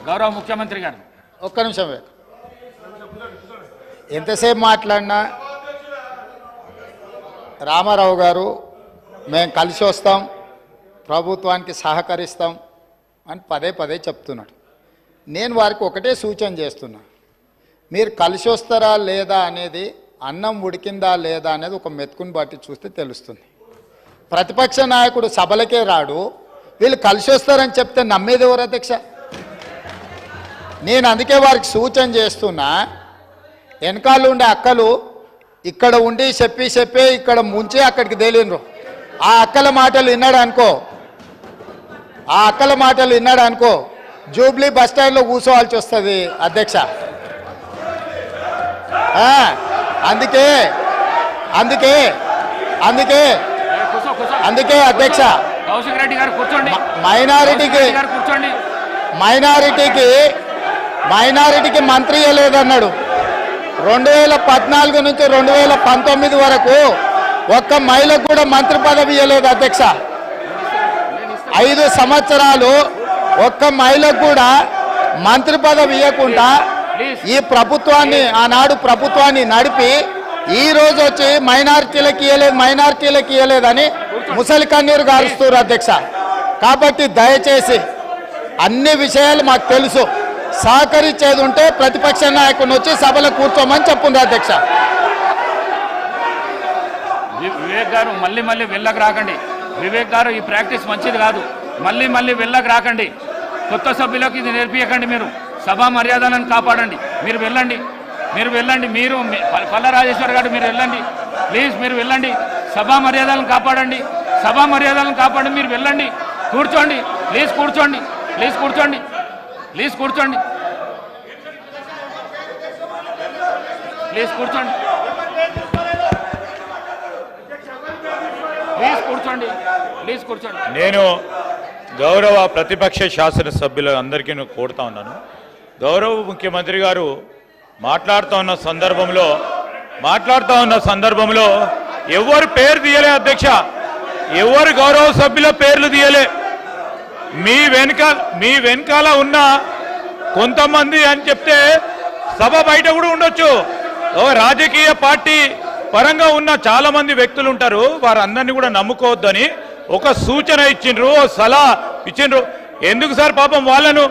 గౌరవ ముఖ్యమంత్రి గారు ఒక్క నిమిషం ఎంతసేపు మాట్లాడినా రామారావు గారు మేము కలిసి వస్తాం, ప్రభుత్వానికి సహకరిస్తాం అని పదే పదే చెప్తున్నాడు. నేను వారికి ఒకటే సూచన చేస్తున్నా, మీరు కలిసి వస్తారా లేదా అనేది, అన్నం ఉడికిందా లేదా అనేది ఒక మెతుకుని బట్టి చూస్తే తెలుస్తుంది. ప్రతిపక్ష నాయకుడు సభలకే రాడు, వీళ్ళు కలిసి వస్తారని చెప్తే నమ్మేది ఎవరు అధ్యక్ష? నేను అందుకే వారికి సూచన చేస్తున్నా, వెనకాల ఉండే అక్కలు ఇక్కడ ఉండి చెప్పి ఇక్కడ ముంచి అక్కడికి తేలినరు. ఆ అక్కల మాటలు విన్నాడు అనుకో జూబ్లీ బస్ స్టాండ్లో కూర్చోవాల్సి వస్తుంది అధ్యక్ష. అందుకే అందుకే అందుకే అందుకే అధ్యక్ష, మైనారిటీకి మంత్రి ఇవ్వలేదన్నాడు. 2014 నుంచి 2019 వరకు ఒక్క మహిళకు కూడా మంత్రి పదవి ఇవ్వలేదు అధ్యక్ష. 5 సంవత్సరాలు ఒక్క మహిళకు కూడా మంత్రి పదవి ఇవ్వకుండా ఈ ప్రభుత్వాన్ని, ఆనాడు ప్రభుత్వాన్ని నడిపి ఈ రోజు వచ్చి మైనారిటీలకు ఇవ్వలేదని ముసలి కన్నీరు గారుస్తారు అధ్యక్ష. కాబట్టి దయచేసి అన్ని విషయాలు మాకు తెలుసు, సహకరించేది ఉంటే ప్రతిపక్ష నాయకుని వచ్చి సభలో కూర్చోమని చెప్పుంది అధ్యక్ష. వివేక్ గారు మళ్ళీ వెళ్ళకు రాకండి. వివేక్ గారు ఈ ప్రాక్టీస్ మంచిది కాదు. మళ్ళీ వెళ్ళకు రాకండి. కొత్త సభ్యులకు ఇది నేర్పించకండి. మీరు సభా మర్యాదలను కాపాడండి. మీరు వెళ్ళండి. మీరు పల్లా రాజేశ్వర్ గారు మీరు వెళ్ళండి. ప్లీజ్ మీరు వెళ్ళండి. సభా మర్యాదలను కాపాడండి. మీరు వెళ్ళండి. కూర్చోండి. ప్లీజ్ కూర్చోండి. నేను గౌరవ ప్రతిపక్ష శాసనసభ్యులు అందరికీ కోరుతా ఉన్నాను. గౌరవ ముఖ్యమంత్రి గారు మాట్లాడుతూ ఉన్న సందర్భంలో ఎవరు పేరు తీయలే అధ్యక్ష, ఎవరు గౌరవ సభ్యుల పేర్లు తీయలే. మీ వెనకాల ఉన్న కొంతమంది అని చెప్తే సభ బయట కూడా ఉండొచ్చు. రాజకీయ పార్టీ పరంగా ఉన్న చాలా మంది వ్యక్తులు ఉంటారు, వారందరినీ కూడా నమ్ముకోవద్దని ఒక సూచన ఇచ్చిండ్రు, సలహా ఇచ్చిండ్రు. ఎందుకు సార్ పాపం వాళ్ళను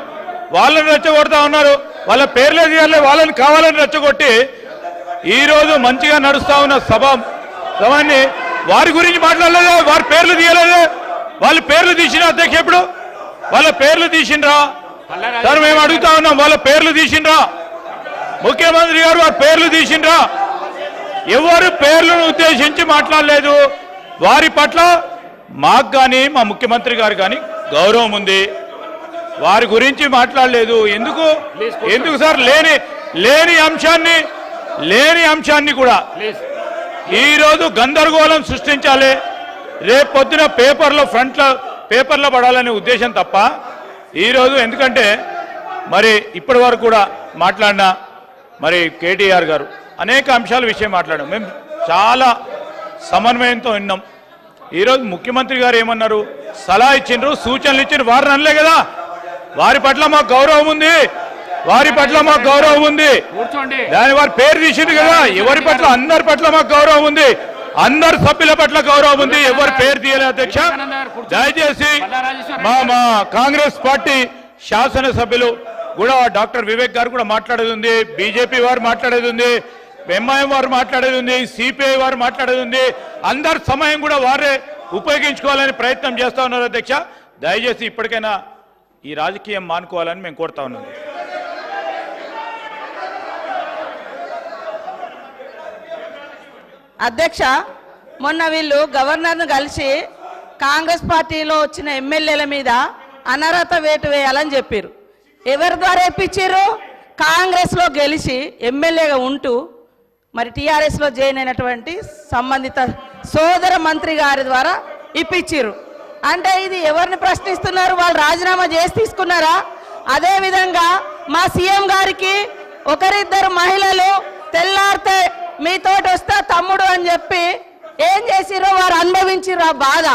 రెచ్చగొడతా ఉన్నారు. వాళ్ళ పేర్లే తీయాలి, వాళ్ళని కావాలని రెచ్చగొట్టి ఈరోజు మంచిగా నడుస్తా ఉన్న సభని వారి గురించి మాట్లాడలేదు, వారి పేర్లు తీయలేదు. వాళ్ళ పేర్లు తీసిన అధ్యక్ష, ఎప్పుడు వాళ్ళ పేర్లు తీసిండ్రా సార్? మేము అడుగుతా ఉన్నాం, వాళ్ళ పేర్లు తీసిండ్రా? ముఖ్యమంత్రి గారు వారి పేర్లు తీసిండ్రా? ఎవరు పేర్లను ఉద్దేశించి మాట్లాడలేదు. వారి పట్ల మాకు కానీ మా ముఖ్యమంత్రి గారు కానీ గౌరవం ఉంది, వారి గురించి మాట్లాడలేదు. ఎందుకు సార్? లేని అంశాన్ని కూడా ఈరోజు గందరగోళం సృష్టించాలి, రేపు పొద్దున పేపర్లో పడాలనే ఉద్దేశం తప్ప ఈరోజు ఎందుకంటే మరి ఇప్పటి వరకు కూడా మాట్లాడిన మరి కేటీఆర్ గారు అనేక అంశాల విషయం మాట్లాడాం. మేము చాలా సమన్వయంతో విన్నాం. ఈరోజు ముఖ్యమంత్రి గారు ఏమన్నారు? సలహా ఇచ్చిండ్రు, సూచనలు ఇచ్చిండ్రు. వారిని అనలే కదా, వారి పట్ల మాకు గౌరవం ఉంది. దాని వారి పేరు తీసింది కదా. ఎవరి పట్ల? అందరి పట్ల మాకు గౌరవం ఉంది, అందరు సభ్యుల పట్ల గౌరవం ఉంది. ఎవరు పేరు తీయలేదు అధ్యక్ష. దయచేసి మా కాంగ్రెస్ పార్టీ శాసనసభ్యులు కూడా డాక్టర్ వివేక్ గారు కూడా మాట్లాడేది ఉంది, బీజేపీ వారు మాట్లాడేది ఉంది, ఎంఐఎం వారు మాట్లాడేది ఉంది, సిపిఐ వారు మాట్లాడేది ఉంది. అందరి సమయం కూడా వారే ఉపయోగించుకోవాలని ప్రయత్నం చేస్తా ఉన్నారు అధ్యక్ష. దయచేసి ఇప్పటికైనా ఈ రాజకీయం మానుకోవాలని మేము కోరుతా ఉన్నాం. అధ్యక్ష, మొన్న వీళ్ళు గవర్నర్ను కలిసి కాంగ్రెస్ పార్టీలో వచ్చిన ఎమ్మెల్యేల మీద అనర్హత వేటు వేయాలని చెప్పారు. ఎవరి ద్వారా ఇప్పించారు? కాంగ్రెస్లో గెలిచి ఎమ్మెల్యేగా ఉంటూ మరి టీఆర్ఎస్లో జాయిన్ అయినటువంటి సంబంధిత సోదర మంత్రి గారి ద్వారా ఇప్పించారు. అంటే ఇది ఎవరిని ప్రశ్నిస్తున్నారు? వాళ్ళు రాజీనామా చేసి తీసుకున్నారా? అదేవిధంగా మా సీఎం గారికి ఒకరిద్దరు మహిళలు తెల్లారితే మీతోటి వస్తా తమ్ముడు అని చెప్పి ఏం చేసిరో వారు అనుభవించిర్రు. ఆ బాధ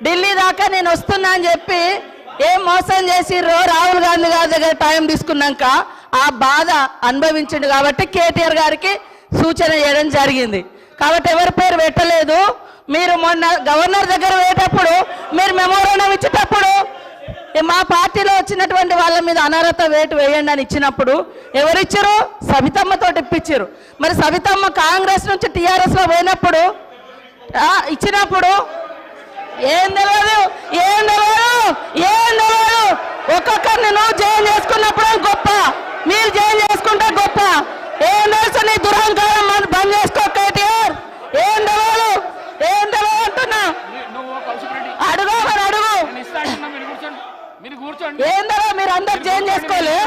ఢిల్లీ దాకా నేను వస్తున్నా అని చెప్పి ఏం మోసం చేసిర్రో రాహుల్ గాంధీ గారి దగ్గర టైం తీసుకున్నాక ఆ బాధ అనుభవించిండు కాబట్టి కేటీఆర్ గారికి సూచన చేయడం జరిగింది. కాబట్టి ఎవరి పేరు పెట్టలేదు. మీరు మొన్న గవర్నర్ దగ్గర పోయేటప్పుడు మీరు మెమోరాండం ఇచ్చేటప్పుడు మా పార్టీలో వచ్చినటువంటి వాళ్ళ మీద అనర్హత వేటు వేయండి అని ఇచ్చినప్పుడు ఎవరిచ్చారు? సవితమ్మతో ఇప్పించారు. మరి సవితమ్మ కాంగ్రెస్ నుంచి టీఆర్ఎస్లో పోయినప్పుడు ఇచ్చినప్పుడు ఏం తెలియదు. ఒక్కొక్కరిని నువ్వు జైలు చేసుకున్నప్పుడు గొప్ప, మీరు జైలు చేసుకుంటే గొప్ప. ఏం తెలుసు నీ దురహంకారం బంద్ చేసుకో కేటీఆర్. ఏం తెలియదు అంటున్నా. అడుగు మరి అడుగు. ఏందో మీరు అందరు జైలు చేసుకోలే,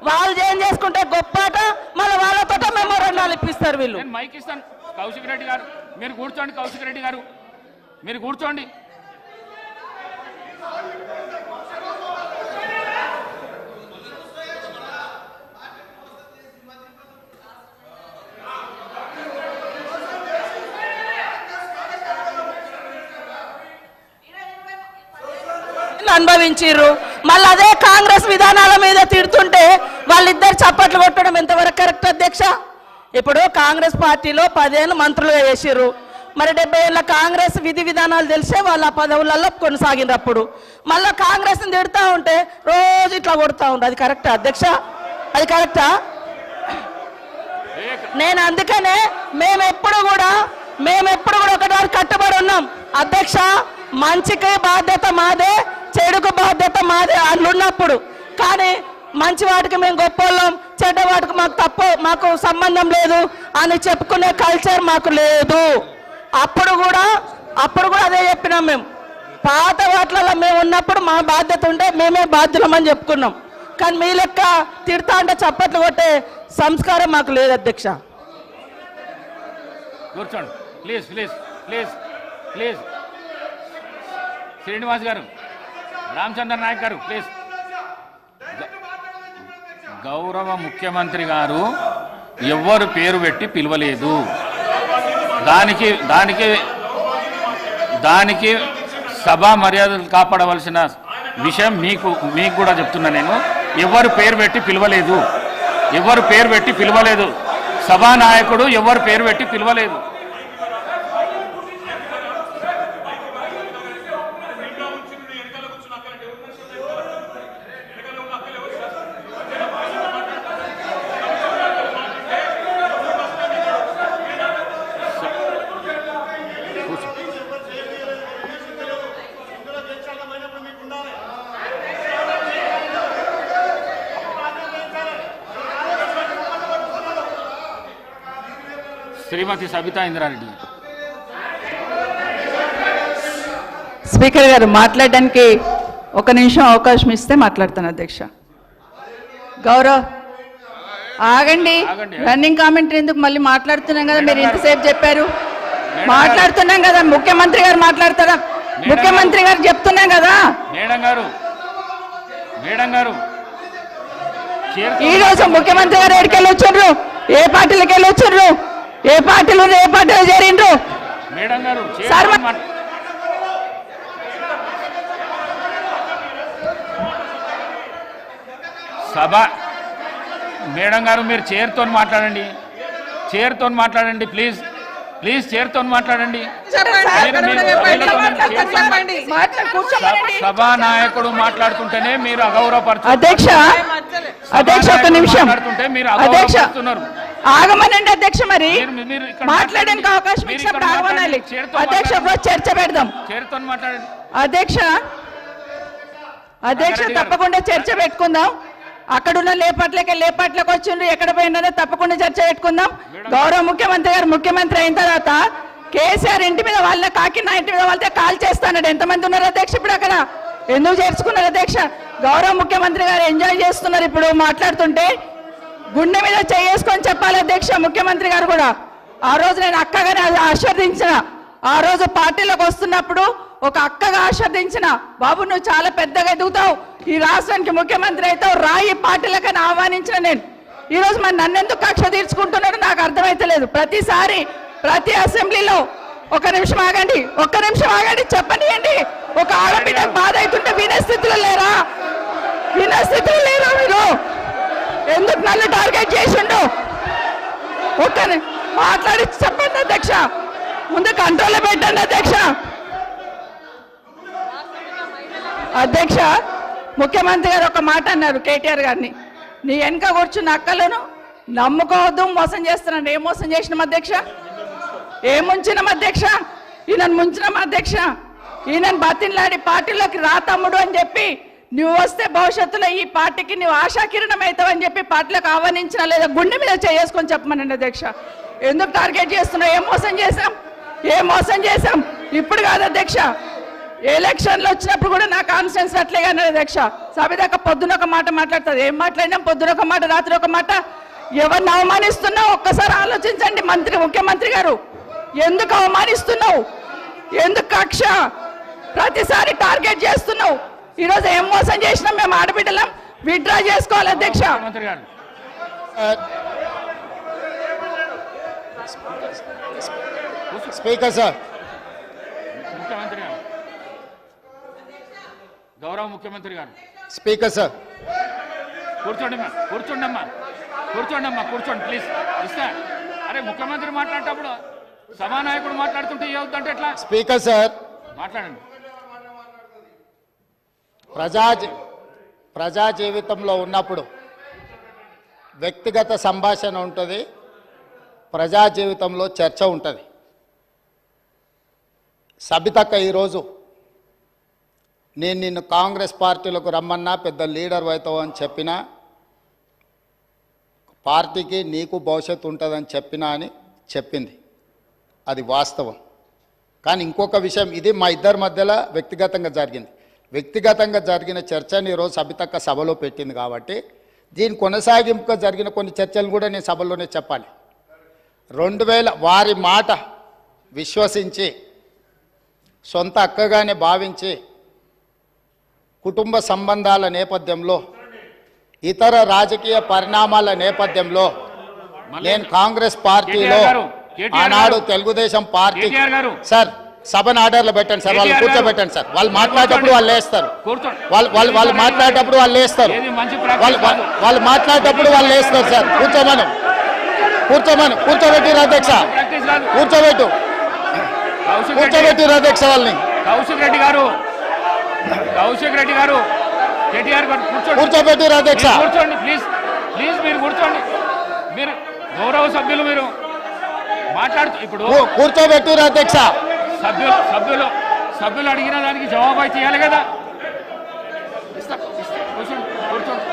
వాళ్ళు జైలు చేసుకుంటే గొప్పట. మళ్ళీ వాళ్ళతో మెమోరాండాలు ఇప్పిస్తారు వీళ్ళు. మైక్ ఇస్తాను. కౌశిక్ రెడ్డి గారు మీరు కూర్చోండి. కౌశిక్ రెడ్డి గారు మీరు కూర్చోండి. అనుభవించారు. మళ్ళీ అదే కాంగ్రెస్ విధానాల మీద తిడుతుంటే వాళ్ళిద్దరు చప్పట్లు కొట్టడం ఎంతవరకు కరెక్ట్ అధ్యక్ష? ఇప్పుడు కాంగ్రెస్ పార్టీలో 10 ఏళ్ళు మంత్రులుగా చేసిర్రు. మరి 70 ఏళ్ళ కాంగ్రెస్ విధి విధానాలు తెలిసే వాళ్ళ పదవులలో కొనసాగినప్పుడు మళ్ళీ కాంగ్రెస్ని తిడుతూ ఉంటే రోజు ఇట్లా కొడుతూ ఉంటుంది. అది కరెక్టా అధ్యక్ష? అది కరెక్టా? నేను అందుకనే మేమెప్పుడు కూడా ఒకటి కట్టుబడి ఉన్నాం అధ్యక్ష. మంచికి బాధ్యత మాదే, చెడుకు బాధ్యత మాదే అట్లున్నప్పుడు. కానీ మంచి వాటికి మేము గొప్పవాళ్ళం, చెడ్డ వాటికి మాకు సంబంధం లేదు అని చెప్పుకునే కల్చర్ మాకు లేదు. అప్పుడు కూడా అదే చెప్పినాం. మేము పాత వాటిలలో మేము ఉన్నప్పుడు మా బాధ్యత ఉంటే మేమే బాధ్యులమని చెప్పుకున్నాం. కానీ మీ లెక్క తిడతా అంటే చప్పట్లు కొట్టే సంస్కారం మాకు లేదు అధ్యక్ష. కూర్చోండి please please please please. Srinivas గారు, రామచంద్ర నాయక్ గారు ప్లీజ్. గౌరవ ముఖ్యమంత్రి గారు ఎవ్వరు పేరు పెట్టి పిలవలేదు. దానికి సభా మర్యాదలు కాపాడవలసిన విషయం మీకు కూడా చెప్తున్నా. నేను ఎవరు పేరు పెట్టి పిలవలేదు. సభానాయకుడు ఎవరు పేరు పెట్టి పిలవలేదు. శ్రీమతి సబితా ఇంద్రారెడ్డి. స్పీకర్ గారు మాట్లాడడానికి 1 నిమిషం అవకాశం ఇస్తే మాట్లాడతాను అధ్యక్ష. ఆగండి. రన్నింగ్ కామెంటరీ ఎందుకు? మళ్ళీ మాట్లాడుతున్నాం కదా, మీరు ఇంతసేపు చెప్పారు. మాట్లాడుతున్నాం కదా, ముఖ్యమంత్రి గారు మాట్లాడతారా? ముఖ్యమంత్రి గారు చెప్తున్నాం కదా. మేడం గారు ఈ రోజు ముఖ్యమంత్రి గారు ఎక్కడికి వెళ్ళి వచ్చారు? ఏ పార్టీలకు వెళ్ళి వచ్చారు? ఏ పార్టీలో చేరిండ్రు? మేడం గారు సభ మేడం గారు మీరు చైర్తో మాట్లాడండి. ప్లీజ్ చైర్తో మాట్లాడండి. సభానాయకుడు మాట్లాడుతుంటేనే మీరు అగౌరవపరుస్తున్నారు. అధ్యక్ష 1 నిమిషం. ఆగమనండి అధ్యక్ష. మరి మాట్లాడడానికి అవకాశం ఇచ్చినప్పుడు ఆగమనాలి అధ్యక్ష. చర్చ పెడదాం అధ్యక్ష. తప్పకుండా చర్చ పెట్టుకుందాం. అక్కడున్న లేపాట్లకు వచ్చిండ్రు, ఎక్కడ పోయినారో తప్పకుండా చర్చ పెట్టుకుందాం. గౌరవ ముఖ్యమంత్రి అయిన తర్వాత కేసీఆర్ ఇంటి మీద వాళ్ళ కాకినా ఇంటి మీద వాళ్ళతో కాల్ చేస్తాడు. ఎంతమంది ఉన్నారు అధ్యక్ష? ఇప్పుడు అక్కడ ఎందుకు చేర్చుకున్నారు అధ్యక్ష? గౌరవ ముఖ్యమంత్రి గారు ఎంజాయ్ చేస్తున్నారు. ఇప్పుడు మాట్లాడుతుంటే గుండె మీద చేసుకొని చెప్పాలి అధ్యక్ష. ముఖ్యమంత్రి గారు కూడా ఆ రోజు నేను అక్కగానే ఆశీర్వదించిన, ఆ రోజు పార్టీలోకి వస్తున్నప్పుడు ఒక అక్కగా ఆశీర్వదించిన, బాబు నువ్వు చాలా పెద్దగా ఎదుగుతావు, ఈ రాష్ట్రానికి ముఖ్యమంత్రి అవుతావు, రాయి పార్టీలకని ఆహ్వానించిన నేను. ఈరోజు మరి నన్నెందుకు కక్ష తీర్చుకుంటున్నాడో నాకు అర్థమైతలేదు. ప్రతిసారి ప్రతి అసెంబ్లీలో ఒక నిమిషం ఆగండి, ఒక్క నిమిషం ఆగండి, చెప్పనియండి. ఒక ఆడబిడ్డ బాధ అవుతుంటే వినే స్థితిలో లేరా? వినే స్థితిలో లేరా మీరు? ఎందుకు నన్ను టార్గెట్ చేసిండు? మాట్లాడి చెప్పండి అధ్యక్ష, ముందు కంట్రోల్లో పెట్టండి అధ్యక్ష. అధ్యక్ష, ముఖ్యమంత్రి గారు ఒక మాట అన్నారు కేటీఆర్ గారిని, నీ వెనక కూర్చున్న అక్కలను నమ్ముకోవద్దు, మోసం చేస్తున్నాను. ఏం మోసం చేసినాం అధ్యక్ష? ఏం ముంచినాం అధ్యక్ష? ఈయనను ముంచినాం అధ్యక్ష. ఈయనను బతిన్లాడి పార్టీలోకి రా తమ్ముడు అని చెప్పి, నువ్వు వస్తే భవిష్యత్తులో ఈ పార్టీకి నువ్వు ఆశాకిరణం అవుతావు అని చెప్పి పార్టీలకు ఆహ్వానించిన లేదా గుండె మీద చేసుకొని చెప్పమనండి అధ్యక్ష. ఎందుకు టార్గెట్ చేస్తున్నావు? ఏం మోసం చేశాం? ఏం మోసం చేశాం? ఇప్పుడు కాదు అధ్యక్ష, ఎలక్షన్లు వచ్చినప్పుడు కూడా నా కాన్ఫిడెన్స్ అట్లేగా అధ్యక్ష. సభ దాకా పొద్దున ఒక మాట మాట్లాడుతుంది. ఏం మాట్లాడినాం? పొద్దున ఒక మాట, రాత్రి ఒక మాట. ఎవరిని అవమానిస్తున్నావు ఒక్కసారి ఆలోచించండి ముఖ్యమంత్రి గారు. ఎందుకు అవమానిస్తున్నావు? ఎందుకు కక్ష? ప్రతిసారి టార్గెట్ చేస్తున్నావు. ఈరోజు ఏం మోసం చేసినాం? మేము ఆడబిడ్డలం విత్డ్రా చేసుకోవాలి అధ్యక్ష. స్పీకర్ సార్, ముఖ్యమంత్రి గారు, గౌరవ ముఖ్యమంత్రి గారు. స్పీకర్ సార్, కూర్చోండమ్మా, కూర్చోండమ్మా, కూర్చోండమ్మా, కూర్చోండి ప్లీజ్. ఇస్తా. అరే ముఖ్యమంత్రి మాట్లాడేటప్పుడు సభానాయకుడు మాట్లాడుతుంటే ఏమవుతుందంటే ఎట్లా? స్పీకర్ సార్, మాట్లాడండి. ప్రజా జీవితంలో ఉన్నప్పుడు వ్యక్తిగత సంభాషణ ఉంటుంది, ప్రజా జీవితంలో చర్చ ఉంటుంది. సబితక్క ఈరోజు నేను నిన్ను కాంగ్రెస్ పార్టీలకు రమ్మన్నా పెద్ద లీడర్ అవుతావు అని చెప్పినా, పార్టీకి నీకు భవిష్యత్తు ఉంటుందని చెప్పినా అని చెప్పింది. అది వాస్తవం. కానీ ఇంకొక విషయం, ఇది మా ఇద్దరి మధ్యలో వ్యక్తిగతంగా జరిగింది. వ్యక్తిగతంగా జరిగిన చర్చని ఈరోజు సబితక్క సభలో పెట్టింది కాబట్టి దీని కొనసాగింపుగా జరిగిన కొన్ని చర్చలు కూడా నేను సభలోనే చెప్పాలి. 2000 వారి మాట విశ్వసించి సొంత అక్కగానే భావించి కుటుంబ సంబంధాల నేపథ్యంలో ఇతర రాజకీయ పరిణామాల నేపథ్యంలో నేను కాంగ్రెస్ పార్టీలో ఆనాడు తెలుగుదేశం పార్టీ సార్ సభను ఆర్డర్లో పెట్టండి సార్, వాళ్ళు కూర్చోబెట్టండి సార్. వాళ్ళు మాట్లాడేటప్పుడు వాళ్ళు లేస్తారు, వాళ్ళు మాట్లాడేటప్పుడు వాళ్ళు లేస్తారు, వాళ్ళు మాట్లాడేటప్పుడు వాళ్ళు లేస్తారు సార్. కూర్చోబెట్టిరు అధ్యక్ష, కూర్చోబెట్టిరు అధ్యక్ష వాళ్ళని. కౌశిక్ రెడ్డి గారు కేటీఆర్ గారు కూర్చోబెట్టిరు అధ్యక్ష. కూర్చోండి ప్లీజ్, ప్లీజ్ మీరు కూర్చోండి. మీరు గౌరవ సభ్యులు మీరు మాట్లాడుతూ ఇప్పుడు కూర్చోబెట్టిరు అధ్యక్ష. సభ్యులు అడిగిన దానికి జవాబు అయితే ఇవ్వాలి కదా. కూర్చోండి, కూర్చోండి,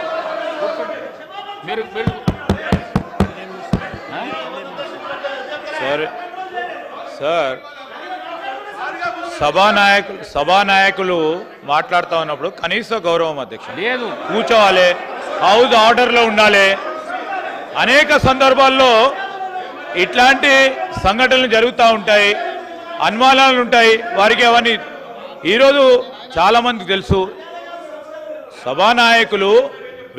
కూర్చోండి. మీరు సార్ సభానాయకులు మాట్లాడుతూ ఉన్నప్పుడు కనీస గౌరవం అధ్యక్ష లేదు, కూర్చోవాలి, హౌస్ ఆర్డర్లో ఉండాలి. అనేక సందర్భాల్లో ఇట్లాంటి సంఘటనలు జరుగుతూ ఉంటాయి, అనుమానాలు ఉంటాయి వారికి. అవన్నీ ఈరోజు చాలామందికి తెలుసు. సభానాయకులు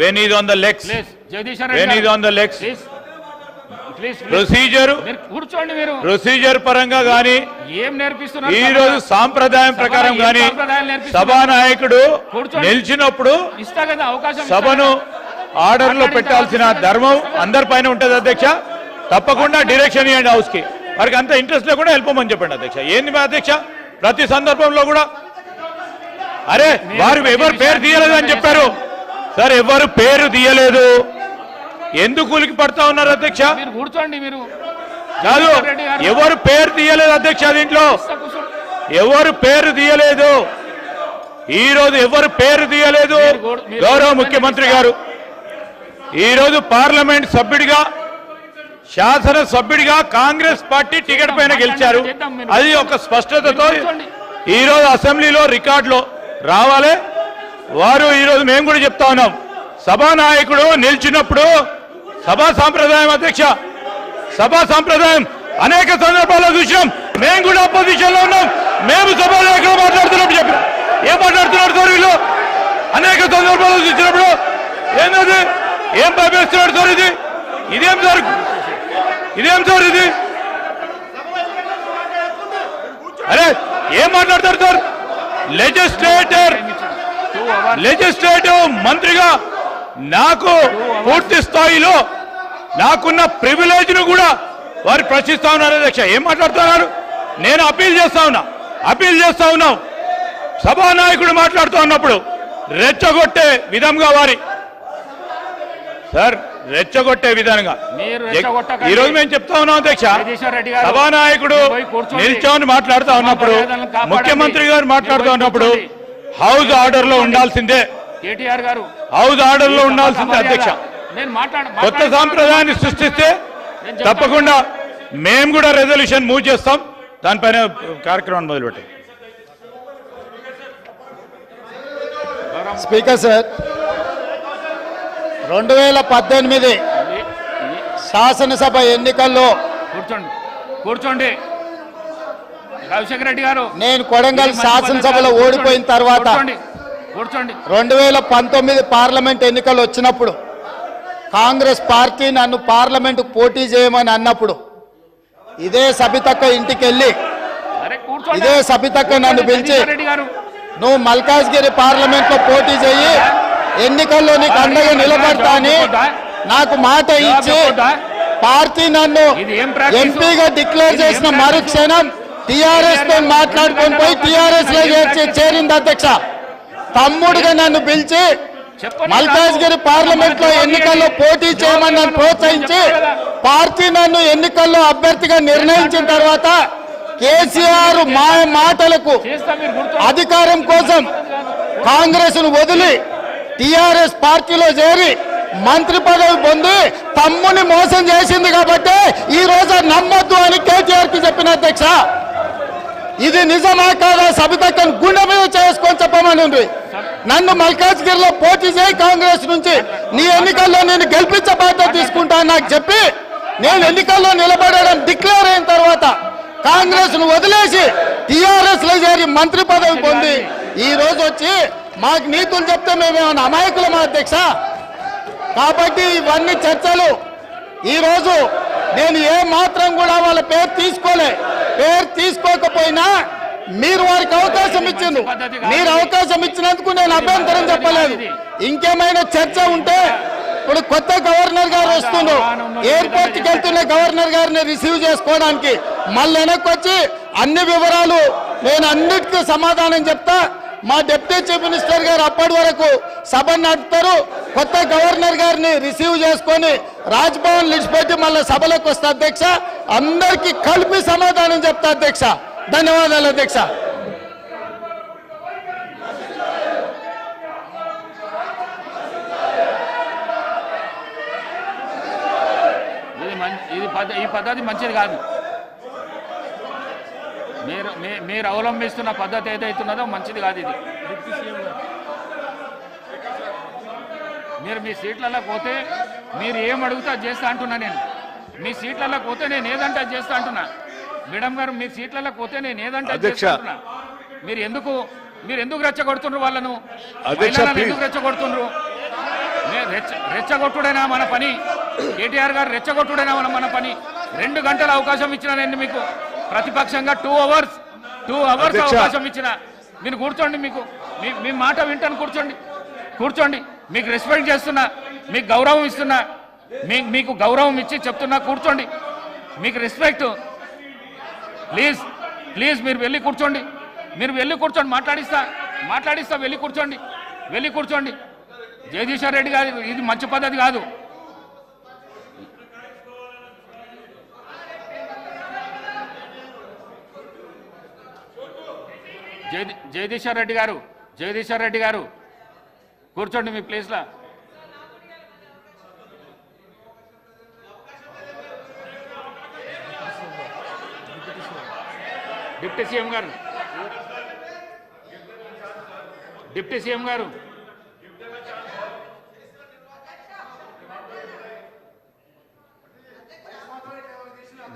when is on the legs, procedure పరంగా కానీ ఏం నేర్పిస్తున్నారు ఈ రోజు సాంప్రదాయం ప్రకారం కానీ సభానాయకుడు నిలిచినప్పుడు సభను ఆర్డర్ లో పెట్టాల్సిన ధర్మం అందరిపైన ఉంటుంది అధ్యక్ష. తప్పకుండా డైరెక్షన్ ఇవ్వండి హౌస్ కి. వారికి అంత ఇంట్రెస్ట్ లేకుండా వెళ్ళిపోమని చెప్పండి అధ్యక్ష. ఏంది మా అధ్యక్ష ప్రతి సందర్భంలో కూడా అరే వారు ఎవరు పేరు తీయలేదు అని చెప్పారు సార్. ఎవరు పేరు తీయలేదు, ఎందుకు కూలికి పడతా ఉన్నారు అధ్యక్ష? కూర్చోండి. మీరు కాదు, ఎవరు పేరు తీయలేదు అధ్యక్ష. దీంట్లో ఎవరు పేరు తీయలేదు, ఈ రోజు ఎవరు పేరు తీయలేదు. గౌరవ ముఖ్యమంత్రి గారు ఈరోజు పార్లమెంట్ సభ్యుడిగా, శాసన సభ్యుడిగా కాంగ్రెస్ పార్టీ టికెట్ పైన గెలిచారు. అది ఒక స్పష్టతతో ఈరోజు అసెంబ్లీలో రికార్డులో రావాలి. వారు ఈరోజు మేము కూడా చెప్తా ఉన్నాం, సభానాయకుడు నిలిచినప్పుడు సభా సాంప్రదాయం అధ్యక్ష, సభా సాంప్రదాయం అనేక సందర్భాల్లో చూసాం. మేము కూడా అపోజిషన్ లో ఉన్నాం, మేము సభానాయకులు మాట్లాడుతున్నప్పుడు చెప్పిన ఏం మాట్లాడుతున్నారు సార్ వీళ్ళు? అనేక సందర్భాల్లో చూసినప్పుడు ఏంటది, ఏం భయపేస్తున్నాడు సార్? ఇదేం సార్ ఇది? అరే ఏం మాట్లాడతారు సార్? లెజిస్లేటివ్ మంత్రిగా నాకు పూర్తి స్థాయిలో నాకున్న ప్రివిలేజ్ ను కూడా వారు ప్రశ్నిస్తా ఉన్నారు. అధ్యక్ష ఏం మాట్లాడుతున్నారు? నేను అప్పీల్ చేస్తా ఉన్నాం. సభానాయకుడు మాట్లాడుతూ ఉన్నప్పుడు రెచ్చగొట్టే విధంగా రెచ్చగొట్టే విధంగా ఈరోజు మేము చెప్తా ఉన్నాం అధ్యక్ష. సభానాయకుడు నిల్చొని మాట్లాడుతూ ఉన్నప్పుడు, ముఖ్యమంత్రి గారు మాట్లాడుతూ ఉన్నప్పుడు హౌస్ ఆర్డర్ లో ఉండాల్సిందే, కేటీఆర్ గారు హౌస్ ఆర్డర్ లో ఉండాల్సిందే అధ్యక్ష. కొత్త సాంప్రదాయాన్ని సృష్టిస్తే తప్పకుండా మేము కూడా రెజల్యూషన్ మూవ్ చేస్తాం. దానిపైన కార్యక్రమాన్ని మొదలుపెట్టాం. స్పీకర్ సార్, 2018 శాసనసభ ఎన్నికల్లో కూర్చోండి రాజశేఖర రెడ్డి గారు, నేను కొడంగల్ శాసనసభలో ఓడిపోయిన తర్వాత 2019 పార్లమెంట్ ఎన్నికలు వచ్చినప్పుడు కాంగ్రెస్ పార్టీ నన్ను పార్లమెంటుకు పోటీ చేయమని అన్నప్పుడు ఇదే సబితక్క ఇంటికి వెళ్ళి ఇదే సబితక్క నన్ను పిలిచి నువ్వు మల్కాజ్గిరి పార్లమెంట్ లో పోటీ చేయి, ఎన్నికల్లో నీకు అండగా నిలబడతా అని నాకు మాట ఇచ్చి పార్టీ నన్ను ఎంపీగా డిక్లేర్ చేసిన మరుక్షణం టిఆర్ఎస్ తో మాట్లాడుకొని పోయి టిఆర్ఎస్ లో చేరింది అధ్యక్ష. తమ్ముడుగా నన్ను పిలిచి మల్కాజ్గిరి పార్లమెంట్ లో ఎన్నికల్లో పోటీ చేయమని నన్ను ప్రోత్సహించి పార్టీ నన్ను ఎన్నికల్లో అభ్యర్థిగా నిర్ణయించిన తర్వాత కేసీఆర్ మాటలకు అధికారం కోసం కాంగ్రెస్ ను వదిలి టిఆర్ఎస్ పార్టీలో చేరి మంత్రి పదవి పొంది తమ్ముని మోసం చేసింది కాబట్టి ఈ రోజు నమ్మొద్దు అని కేటీఆర్ కి చెప్పిన అధ్యక్ష. ఇది నిజమా కాదా సబితక్కను గుండె మీద చేసుకొని చెప్పమని ఉంది. నన్ను మల్కాజ్గిరిలో పోటీ చేయి కాంగ్రెస్ నుంచి, నీ ఎన్నికల్లో నేను గెలిపించే బాధ్యత తీసుకుంటా నాకు చెప్పి నేను ఎన్నికల్లో నిలబడడం డిక్లేర్ అయిన తర్వాత కాంగ్రెస్ ను వదిలేసి టిఆర్ఎస్ లో చేరి మంత్రి పదవి పొంది ఈ రోజు వచ్చి మాకు నీతులు చెప్తే మేమేమన్నా అమాయకులమా అధ్యక్ష? కాబట్టి ఇవన్నీ చర్చలు. ఈ రోజు నేను ఏ మాత్రం కూడా వాళ్ళ పేరు తీసుకోకపోయినా మీరు వారికి అవకాశం ఇచ్చింది. మీరు అవకాశం ఇచ్చినందుకు నేను అభ్యంతరం చెప్పలేదు. ఇంకేమైనా చర్చ ఉంటే ఇప్పుడు కొత్త గవర్నర్ గారు వస్తున్నారు, ఎయిర్పోర్ట్ కి వెళ్తున్న గవర్నర్ గారిని రిసీవ్ చేసుకోవడానికి మళ్ళీ వెనక్కి వచ్చి అన్ని వివరాలు నేను అన్నిటికీ సమాధానం చెప్తా. మా డిప్యూటీ చీఫ్ మినిస్టర్ గారు అప్పటి వరకు సభ నడుపుతారు. కొత్త గవర్నర్ గారిని రిసీవ్ చేసుకొని రాజ్భవన్ విడిచిపెట్టి మళ్ళీ సభలోకి వస్తా అధ్యక్ష. అందరికీ కలిపి సమాధానం చెప్తా అధ్యక్ష. ధన్యవాదాలు అధ్యక్ష. ఈ పద్ధతి మంచిది కాదు. మీరు అవలంబిస్తున్న పద్ధతి ఏదైతున్నదో మంచిది కాదు. ఇది మీరు మీ సీట్లలో పోతే మీరు ఏం అడుగుతా చేస్తా అంటున్నా. నేను మీ సీట్లలో పోతే నేను ఏదంటే చేస్తా అంటున్నా. మేడం గారు మీ సీట్లలో పోతే నేను ఏదంటే చేస్తా అంటున్నా. మీరు ఎందుకు రెచ్చగొడుతుండ్రు వాళ్ళను? ఎందుకు రెచ్చగొడుతుండ్రు? రెచ్చగొట్టుడైనా మన పని? కేటీఆర్ గారు రెచ్చగొట్టుడైనా మన పని? 2 గంటల అవకాశం ఇచ్చిన నేను మీకు ప్రతిపక్షంగా 2 అవర్స్ అవకాశం ఇచ్చిన. మీరు కూర్చోండి, మీ మాట వింటాను. కూర్చోండి. మీకు రెస్పెక్ట్ చేస్తున్నా, మీకు గౌరవం ఇస్తున్నా, మీకు గౌరవం ఇచ్చి చెప్తున్నా. కూర్చోండి, మీకు రెస్పెక్ట్. ప్లీజ్ మీరు వెళ్ళి కూర్చోండి. మాట్లాడిస్తా. వెళ్ళి కూర్చోండి. జగదీశ్వర్ రెడ్డి గారు, ఇది మంచి పద్ధతి కాదు. జగదీశ్వర్ రెడ్డి గారు కూర్చోండి మీ ప్లేస్లో. డిప్యూటీ సీఎం గారు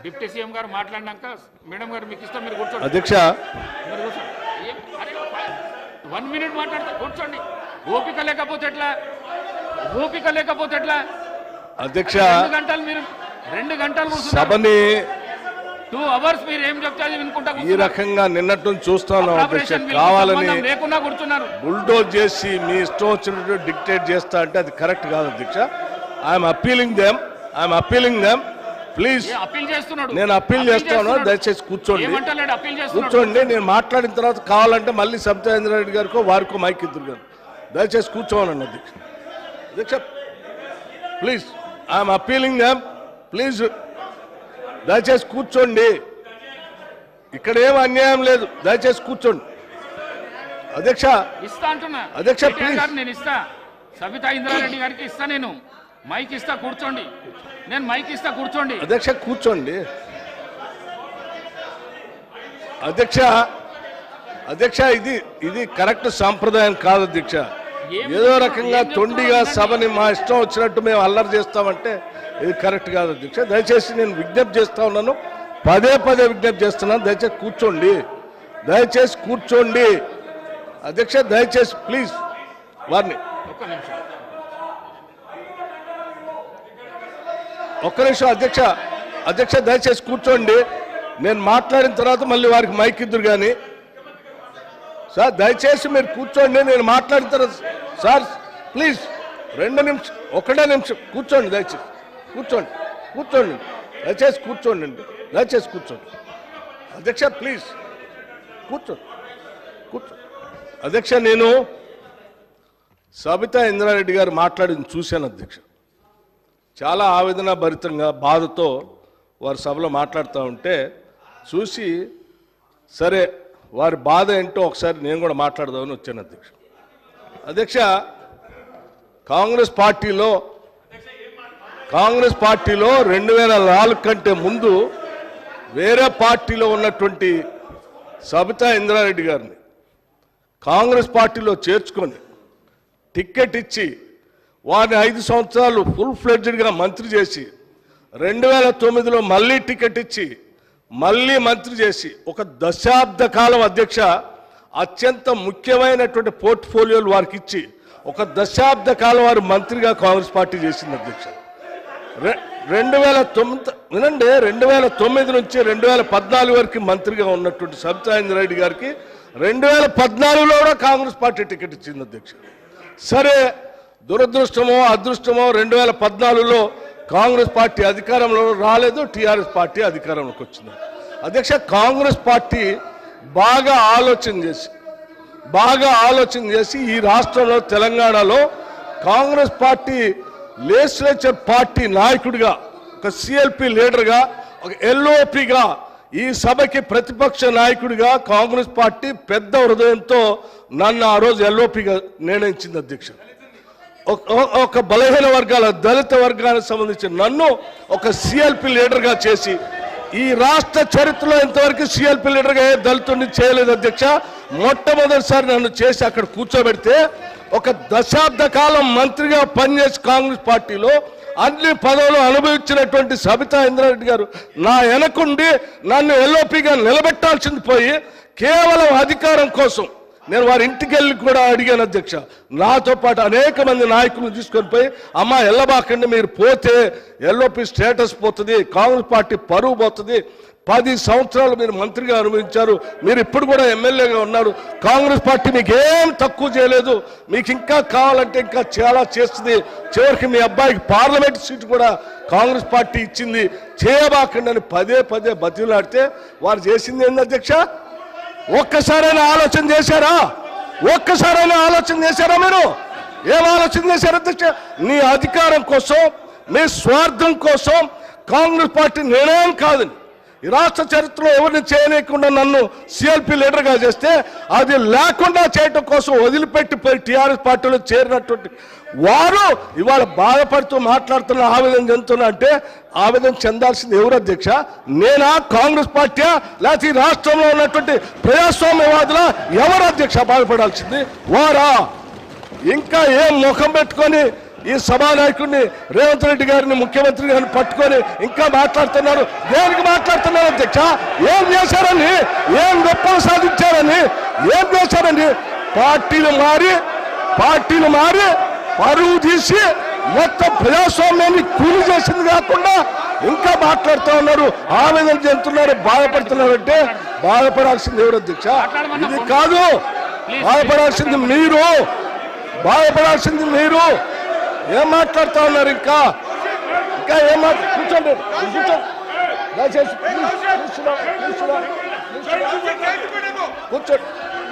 డిప్యూటీ సీఎం గారు మాట్లాడినాక మేడం గారు మీకు ఇష్టం మీరు కూర్చోండి. అధ్యక్ష 1 మినిట్ మాట్లాడతా. కూర్చోండి. ఓపిక లేకపోతే ఎట్లా? అధ్యక్ష 2 గంటలు మీరు 2 గంటలు సభని 2 hours మీరు ఏం చెప్తే అది వినుకుంటా ఈ రకంగా నిన్నటి నుంచి చూస్తాను అధ్యక్ష. అప్రాపరేషన్ బిల్లుకి కావాలని సంబంధం లేకుండా కూర్చున్నారు. బుల్డోజ్ చేసి మీ ఇష్టం వచ్చినట్టు డిక్టేట్ చేస్తా అంటే అది కరెక్ట్ కాదు అధ్యక్ష. I'm appealing them please. Appeal చేస్తున్నాడు. నేను అప్పీల్ చేస్తాను, దయచేసి కూర్చోండి. ఏమంటలేడు, అప్పీల్ చేస్తున్నాడు. కూర్చోండి. నేను మాట్లాడిన తర్వాత కావాలంటే మళ్ళీ సబితా రెడ్డి గారికో వారికో మైక్ ఇద్దరు గారు దయచేసి కూర్చోమనండి అధ్యక్ష. అధ్యక్ష please, I'm appealing them please, దయచేసి కూర్చోండి. ఇక్కడ ఏం అన్యాయం లేదు, దయచేసి కూర్చోండి అధ్యక్ష. ఇస్తా అంటున్నా అధ్యక్ష, కేటీఆర్ ప్లీజ్. గారు నేను ఇస్తా, సబితా ఇంద్రారెడ్డి గారికి ఇస్తా, నేను మైక్ ఇస్తా, కూర్చోండి. నేను మైక్ ఇస్తా, కూర్చోండి. అధ్యక్ష కూర్చోండి. అధ్యక్ష ఇది కరెక్ట్ సాంప్రదాయం కాదు అధ్యక్ష. ఏదో రకంగా తొండిగా సభని మా ఇష్టం వచ్చినట్టు మేము అల్లరి చేస్తామంటే ఇది కరెక్ట్ కాదు అధ్యక్ష. దయచేసి నేను విజ్ఞప్తి చేస్తా ఉన్నాను, పదే విజ్ఞప్తి చేస్తున్నాను, దయచేసి కూర్చోండి అధ్యక్ష. దయచేసి ప్లీజ్ వారిని ఒక్క నిమిషం అధ్యక్ష దయచేసి కూర్చోండి. నేను మాట్లాడిన తర్వాత మళ్ళీ వారికి మైక్ ఇద్దరు కానీ సార్ దయచేసి మీరు కూర్చోండి. నేను మాట్లాడిన తర్వాత సార్ ప్లీజ్ 2 నిమిషం, 1 నిమిషం కూర్చోండి. దయచేసి కూర్చోండి దయచేసి కూర్చోండి అధ్యక్ష ప్లీజ్ కూర్చోండి. అధ్యక్ష నేను సబితా ఇంద్రారెడ్డి గారు మాట్లాడింది చూశాను అధ్యక్ష. చాలా ఆవేదన భరితంగా బాధతో వారి సభలో మాట్లాడుతూ ఉంటే చూసి సరే వారి బాధ ఏంటో ఒకసారి నేను కూడా మాట్లాడదామని వచ్చాను అధ్యక్ష. కాంగ్రెస్ పార్టీలో 2004 కంటే ముందు వేరే పార్టీలో ఉన్నటువంటి సబితా ఇంద్రారెడ్డి గారిని కాంగ్రెస్ పార్టీలో చేర్చుకొని టిక్కెట్ ఇచ్చి వారిని 5 సంవత్సరాలు ఫుల్ ఫ్లెడ్జ్డ్గా మంత్రి చేసి 2009లో మళ్ళీ టికెట్ ఇచ్చి మళ్ళీ మంత్రి చేసి ఒక దశాబ్ద కాలం అధ్యక్ష అత్యంత ముఖ్యమైనటువంటి పోర్ట్ఫోలియోలు వారికి ఇచ్చి ఒక దశాబ్ద కాలం వారు మంత్రిగా కాంగ్రెస్ పార్టీ చేసింది అధ్యక్ష. 2009 వినండి, 2009 నుంచి 2014 వరకు మంత్రిగా ఉన్నటువంటి సబితా ఇంద్రారెడ్డి గారికి 2014లో కూడా కాంగ్రెస్ పార్టీ టికెట్ ఇచ్చింది అధ్యక్ష. సరే దురదృష్టమో అదృష్టమో 2014లో కాంగ్రెస్ పార్టీ అధికారంలో రాలేదు, టీఆర్ఎస్ పార్టీ అధికారంలోకి వచ్చింది అధ్యక్ష. కాంగ్రెస్ పార్టీ బాగా ఆలోచన చేసి ఈ రాష్ట్రంలో తెలంగాణలో కాంగ్రెస్ పార్టీ లెజిస్లేచర్ పార్టీ నాయకుడిగా, ఒక సిఎల్పి లీడర్గా, ఒక ఎల్ఓపిగా, ఈ సభకి ప్రతిపక్ష నాయకుడిగా కాంగ్రెస్ పార్టీ పెద్ద హృదయంతో నన్ను ఆ రోజు ఎల్ఓపిగా నిర్ణయించింది అధ్యక్ష. ఒక బలహీన వర్గాల దళిత వర్గానికి సంబంధించిన నన్ను ఒక సిఎల్పి లీడర్గా చేసి ఈ రాష్ట్ర చరిత్రలో ఇంతవరకు సిఎల్పి లీడర్గా ఏ దళితుడిని చేయలేదు అధ్యక్ష. మొట్టమొదటిసారి నన్ను చేసి అక్కడ కూర్చోబెడితే ఒక దశాబ్ద కాలం మంత్రిగా పనిచేసి కాంగ్రెస్ పార్టీలో అన్ని పదవులు అనుభవించినటువంటి సబితా ఇంద్రారెడ్డి గారు నా వెనకుండి నన్ను ఎల్ఓపిగా నిలబెట్టాల్సింది పోయి కేవలం అధికారం కోసం నేను వారి ఇంటికి వెళ్ళి కూడా అడిగాను అధ్యక్ష. నాతో పాటు అనేక మంది నాయకులను తీసుకొని పోయి అమ్మ ఎల్లబాకండి, మీరు పోతే ఎల్ఓపి స్టేటస్ పోతుంది, కాంగ్రెస్ పార్టీ పరువు పోతుంది, 10 సంవత్సరాలు మీరు మంత్రిగా అనుభవించారు, మీరు ఇప్పుడు కూడా ఎమ్మెల్యేగా ఉన్నారు, కాంగ్రెస్ పార్టీ మీకు ఏం తక్కువ చేయలేదు, మీకు ఇంకా కావాలంటే ఇంకా చాలా చేస్తుంది, చివరికి మీ అబ్బాయికి పార్లమెంట్ సీటు కూడా కాంగ్రెస్ పార్టీ ఇచ్చింది, చేయబాకండి అని పదే బతిలాడితే వారు చేసింది ఏంది అధ్యక్ష? ఒక్కసారైనా ఆలోచన చేశారా? మీరు ఏం ఆలోచన చేశారు అధ్యక్ష? నీ అధికారం కోసం, మీ స్వార్థం కోసం కాంగ్రెస్ పార్టీ నిర్ణయం కాదని ఈ రాష్ట్ర చరిత్రలో ఎవరిని చేయలేకుండా నన్ను సిఎల్పి లీడర్గా చేస్తే అది లేకుండా చేయటం కోసం వదిలిపెట్టిపోయి టీఆర్ఎస్ పార్టీలో చేరినటువంటి వారు ఇవాళ బాధపడుతూ మాట్లాడుతున్న, ఆవేదన చెందుతున్నా అంటే ఆవేదన చెందాల్సింది ఎవరు అధ్యక్ష? నేనా, కాంగ్రెస్ పార్టీయా, లేకపోతే ఈ రాష్ట్రంలో ఉన్నటువంటి ప్రజాస్వామ్యవాదుల? ఎవరు అధ్యక్ష బాధపడాల్సింది? వారా? ఇంకా ఏం ముఖం పెట్టుకొని ఈ సభానాయకుడిని రేవంత్ రెడ్డి గారిని, ముఖ్యమంత్రి గారిని పట్టుకొని ఇంకా మాట్లాడుతున్నారు? దేనికి మాట్లాడుతున్నారు అధ్యక్ష? ఏం చేశారని, ఏం గొప్పలు సాధించారని, ఏం చేశారని? పార్టీలు మారి పరువు తీసి మొత్తం ప్రజాస్వామ్యాన్ని కూలి చేసింది కాకుండా ఇంకా మాట్లాడుతూ ఉన్నారు, ఆవేదన చెందుతున్నారు, బాధపడుతున్నారంటే బాధపడాల్సింది ఎవరు అధ్యక్ష? ఇది కాదు, బాధపడాల్సింది మీరు, బాధపడాల్సింది మీరు. ఏం మాట్లాడుతూ ఉన్నారు? ఇంకా ఏం కూర్చోండి, దయచేసి కూర్చోండి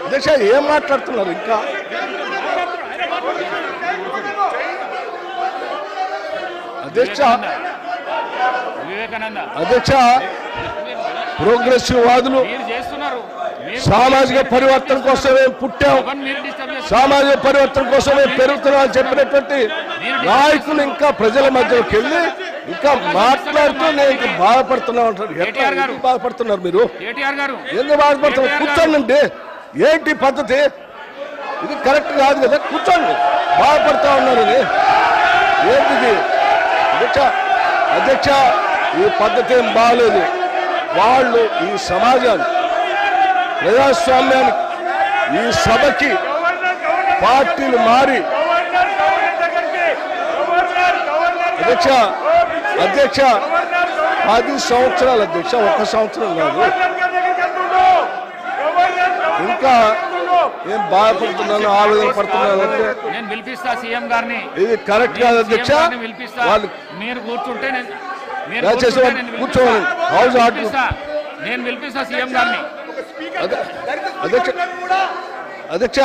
అధ్యక్ష. ఏం మాట్లాడుతున్నారు ఇంకా? అధ్యక్ష అధ్యక్ష ప్రోగ్రెసివ్ వాదులు సామాజిక పరివర్తన కోసమే పుట్టాం, సామాజిక పరివర్తన కోసమే పెరుగుతున్నాం అని చెప్పినటువంటి నాయకులు ఇంకా ప్రజల మధ్యలోకి వెళ్ళి ఇంకా మాట్లాడుతూ నేను ఇంకా బాధపడుతున్నా ఉంటారు. ఎందుకు బాధపడుతున్నారు మీరు? ఎందుకు బాధపడుతున్నారు? కూర్చోండి. ఏంటి పద్ధతి? ఇది కరెక్ట్ కాదు కదా. కూర్చోండి. బాధపడుతూ ఉన్నారు. ఇది ఏంటిది అధ్యక్ష? ఈ పద్ధతి ఏం బాగలేదు. వాళ్ళు ఈ సమాజాన్ని, ప్రజాస్వామ్యానికి, ఈ సభకి పార్టీలు మారి అధ్యక్ష 10 సంవత్సరాలు అధ్యక్ష, 1 సంవత్సరం కాదు. ఇంకా ఏం బాధపడుతున్నాను, ఆవేదన పడుతున్నాను అంటే నేను పిలిపిస్తా సీఎం గారిని. ఇది కరెక్ట్ కాదు అధ్యక్ష. వాళ్ళు మీరు కూర్చుంటే కూర్చోవాలి. హౌస్ నేను పిలిపిస్తా సీఎం గారిని. అధ్యక్ష